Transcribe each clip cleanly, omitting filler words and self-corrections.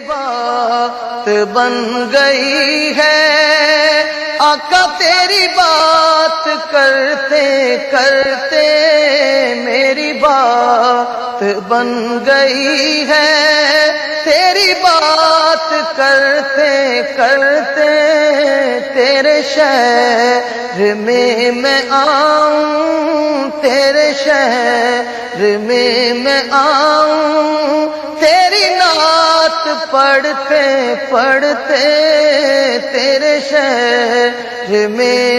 بات بن گئی ہے، آقا تیری بات کرتے کرتے میری بات بن گئی ہے، تیری بات کرتے کرتے تیرے شہر میں آؤں، تیرے شہر میں آؤں، تیری نعت پڑھتے پڑھتے تیرے شہر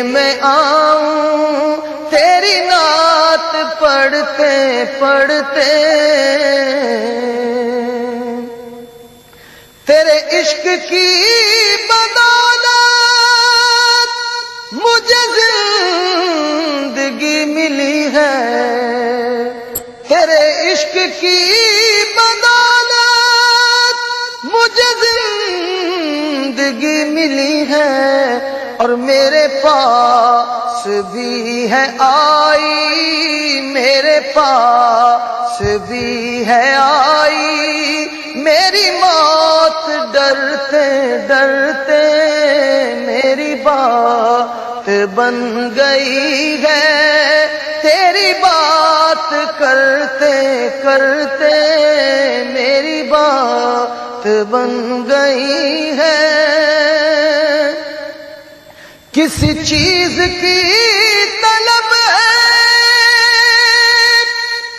میں آؤں، تیری نعت پڑھتے پڑھتے تیرے عشق کی بدولت مجھے زندگی ملی ہے، تیرے عشق کی بدولت مجھے زندگی ملی ہے، اور میرے پاس بھی ہے آئی، میرے پاس بھی ہے آئی میری موت، ڈرتے ڈرتے میری بات بن گئی ہے، تیری بات کرتے کرتے میری بات بن گئی ہے۔ کسی چیز کی طلب ہے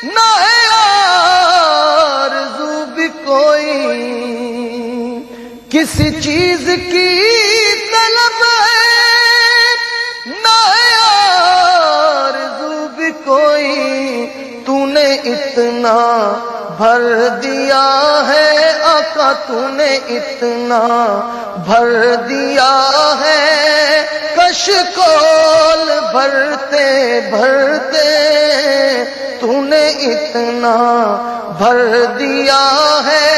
نہ ہے آرزو بھی کوئی، کسی چیز کی طلب ہے نہ ہے آرزو بھی کوئی، تو نے اتنا بھر دیا ہے آقا، تو نے اتنا بھر دیا ہے، کشکول بھرتے بھرتے تو نے اتنا بھر دیا ہے،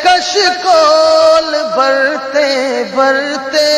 کشکول بھرتے بھرتے